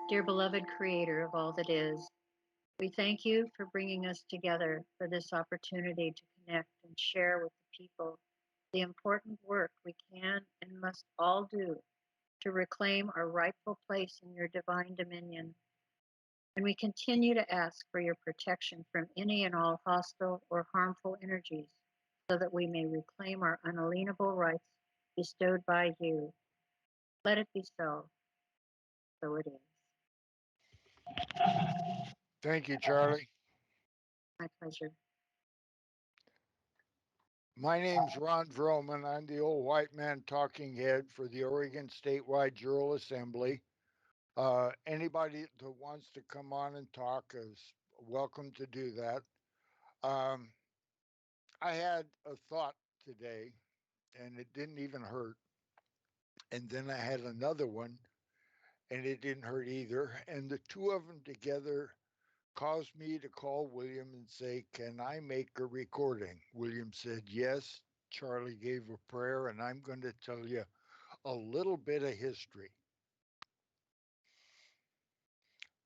Dear beloved Creator of all that is, we thank you for bringing us together for this opportunity to connect and share with the people the important work we can and must all do to reclaim our rightful place in your divine dominion. And we continue to ask for your protection from any and all hostile or harmful energies so that we may reclaim our unalienable rights bestowed by you. Let it be so. So it is. Thank you, Charlie. My pleasure. My name's Ron Vroman. I'm the old white man talking head for the Oregon Statewide Jural Assembly. Anybody that wants to come on and talk is welcome to do that. Um, I had a thought today, and it didn't even hurt. And then I had another one, and it didn't hurt either. And the two of them together caused me to call William and say, "Can I make a recording?" William said, "Yes." Charlie gave a prayer, and I'm going to tell you a little bit of history.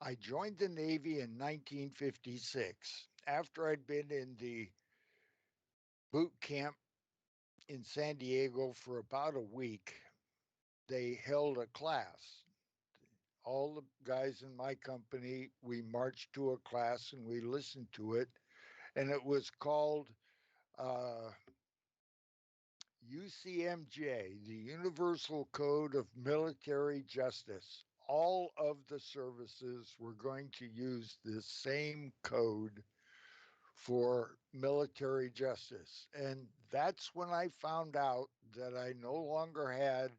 I joined the Navy in 1956 after I'd been in the boot camp in San Diego for about a week. They held a class. All the guys in my company, we marched to a class and we listened to it. And it was called uh, UCMJ, the Universal Code of Military Justice. All of the services were going to use the same code for military justice. And that's when I found out that I no longer had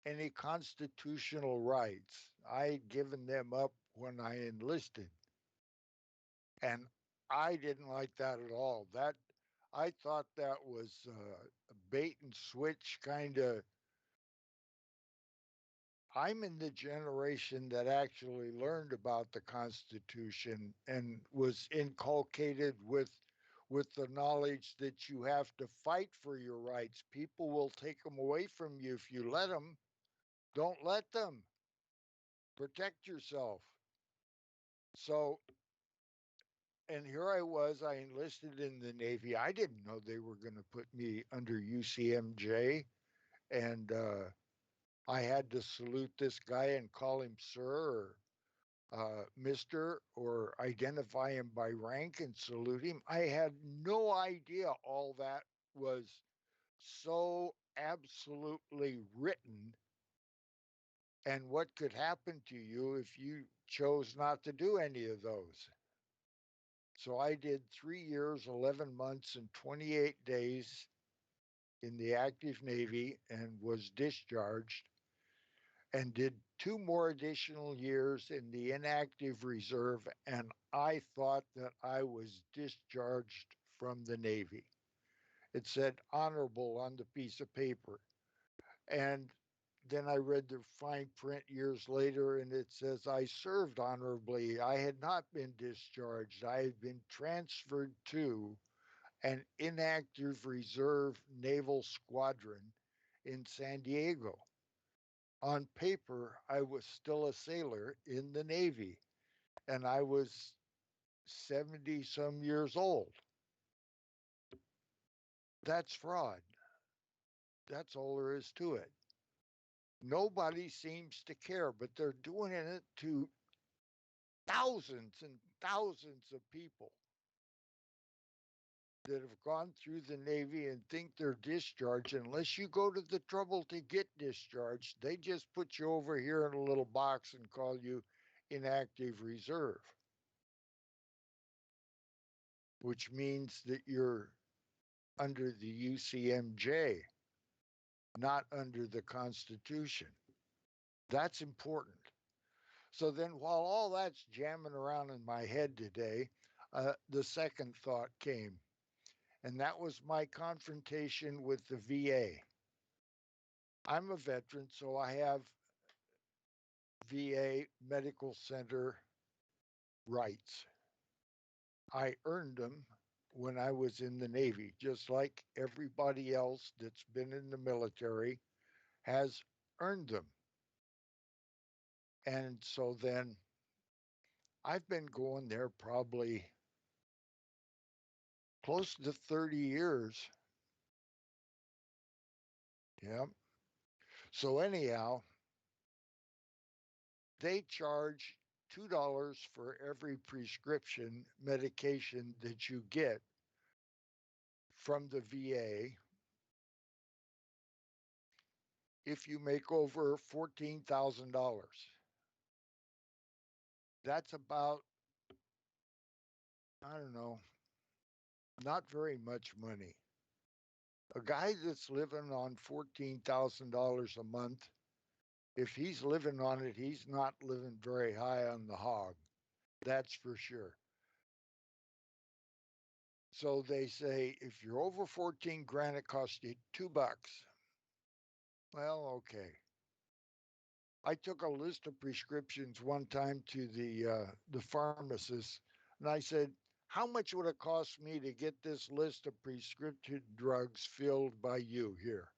any constitutional rights. I had given them up when I enlisted. And I didn't like that at all. That I thought that was a bait and switch kind of. I'm in the generation that actually learned about the Constitution and was inculcated with the knowledge that you have to fight for your rights. People will take them away from you if you let them. Don't let them. Protect yourself. So, and here I was, I enlisted in the Navy. I didn't know they were going to put me under UCMJ. And I had to salute this guy and call him sir or Mr. or identify him by rank and salute him. I had no idea all that was so absolutely written and what could happen to you if you chose not to do any of those. So I did 3 years, 11 months, and 28 days in the active Navy and was discharged and did 2 more additional years in the inactive reserve. And I thought that I was discharged from the Navy. It said honorable on the piece of paper. And then I read the fine print years later, and it says I served honorably. I had not been discharged, I had been transferred to an inactive reserve naval squadron in San Diego. On paper, I was still a sailor in the Navy, and I was 70 some years old. That's fraud. That's all there is to it. Nobody seems to care, but they're doing it to thousands and thousands of people that have gone through the Navy and think they're discharged. Unless you go to the trouble to get discharged, they just put you over here in a little box and call you inactive reserve, which means that you're under the UCMJ, not under the Constitution. That's important. So then, while all that's jamming around in my head today, the second thought came, and that was my confrontation with the VA. I'm a veteran, so I have VA medical center rights. I earned them when I was in the Navy, just like everybody else that's been in the military has earned them. And so then I've been going there probably close to 30 years. Yeah. So anyhow, they charge $2 for every prescription medication that you get from the VA if you make over $14,000. That's about, I don't know, not very much money. A guy that's living on $14,000 a month, if he's living on it, he's not living very high on the hog. That's for sure. So they say if you're over 14 grand, it costs you $2. Well, okay. I took a list of prescriptions one time to the pharmacist, and I said, "How much would it cost me to get this list of prescription drugs filled by you here?"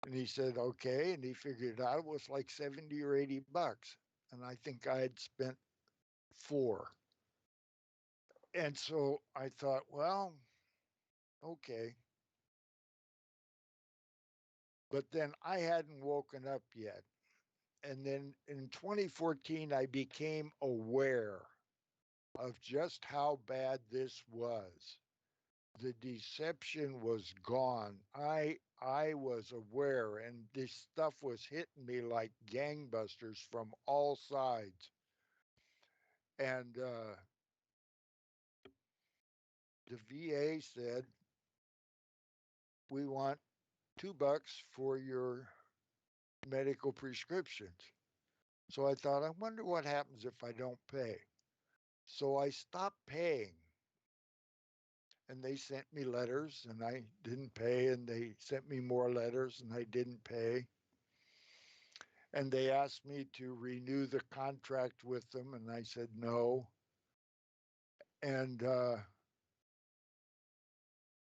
And he said, "Okay," and he figured it out. It was like 70 or $80, and I think I had spent four. And so I thought, well, okay. But then I hadn't woken up yet. And then in 2014, I became aware of just how bad this was. The deception was gone. I was aware, and this stuff was hitting me like gangbusters from all sides. And the VA said, "We want $2 for your medical prescriptions." So I thought, I wonder what happens if I don't pay. So I stopped paying, and they sent me letters, and I didn't pay, and they sent me more letters, and I didn't pay. And they asked me to renew the contract with them, and I said no. And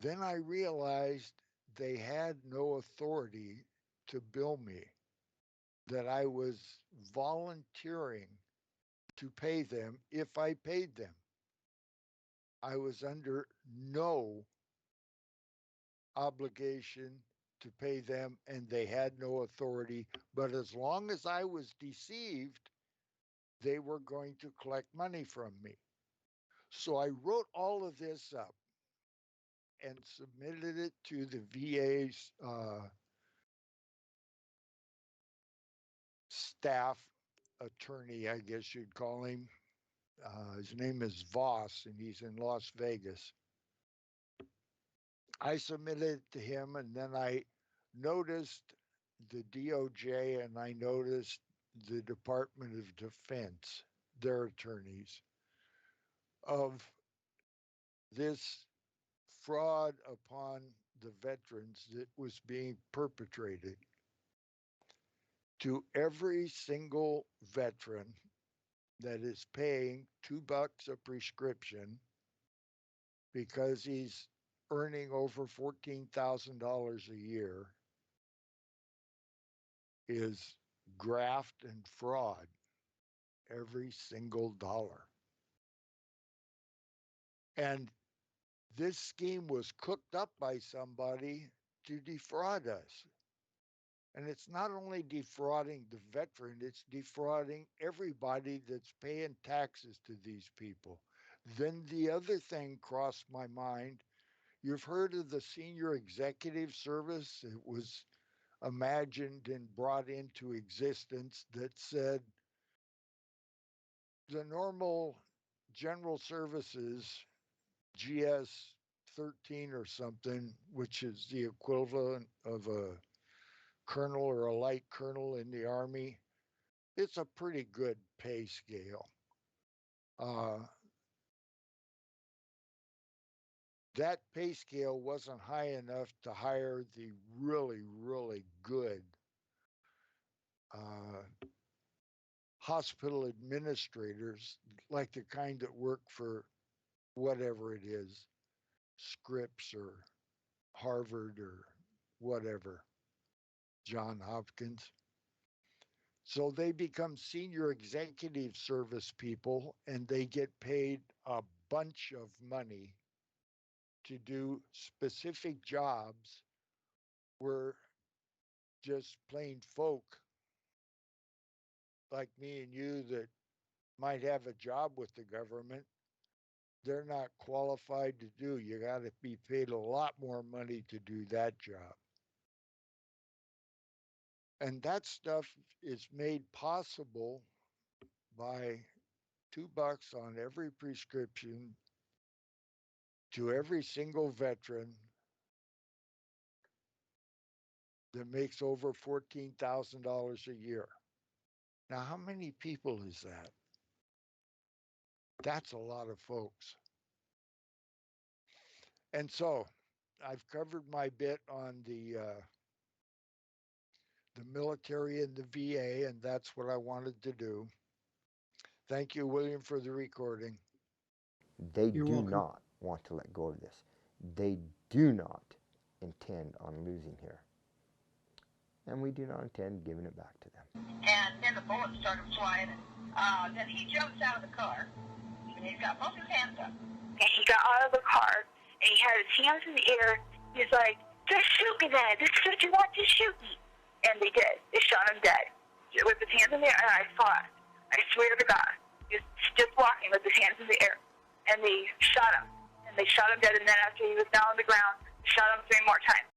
then I realized they had no authority to bill me, that I was volunteering to pay them if I paid them. I was under no obligation to pay them, and they had no authority. But as long as I was deceived, they were going to collect money from me. So I wrote all of this up and submitted it to the VA's staff attorney, I guess you'd call him. His name is Voss, and he's in Las Vegas. I submitted it to him, and then I noticed the DOJ and I noticed the Department of Defense, their attorneys, of this fraud upon the veterans that was being perpetrated. To every single veteran that is paying $2 a prescription because he's earning over $14,000 a year is graft and fraud, every single dollar. And this scheme was cooked up by somebody to defraud us. And it's not only defrauding the veteran, it's defrauding everybody that's paying taxes to these people. Then the other thing crossed my mind. You've heard of the Senior Executive Service? It was imagined and brought into existence that said the normal general services, GS 13 or something, which is the equivalent of a colonel or a light colonel in the Army, it's a pretty good pay scale. Uh, that pay scale wasn't high enough to hire the really, really good uh, hospital administrators, like the kind that work for whatever it is, Scripps or Harvard or whatever, John Hopkins. So they become senior executive service people and they get paid a bunch of money to do specific jobs where just plain folk like me and you that might have a job with the government, they're not qualified to do. You got to be paid a lot more money to do that job. And that stuff is made possible by $2 on every prescription to every single veteran that makes over $14,000 a year. Now, how many people is that? That's a lot of folks. And so I've covered my bit on the military and the VA, and that's what I wanted to do. Thank you, William, for the recording. They You're do welcome. not want to let go of this. They do not intend on losing here. And we do not intend giving it back to them. And then the bullets started flying. Then he jumps out of the car, and he's got both his hands up. And he got out of the car, and he had his hands in the air. He's like, just shoot me then. This is what you want, just shoot me. And they did. They shot him dead. With his hands in the air, and I saw it. I swear to God. He was just walking with his hands in the air. And they shot him. And they shot him dead, and then after he was down on the ground, they shot him 3 more times.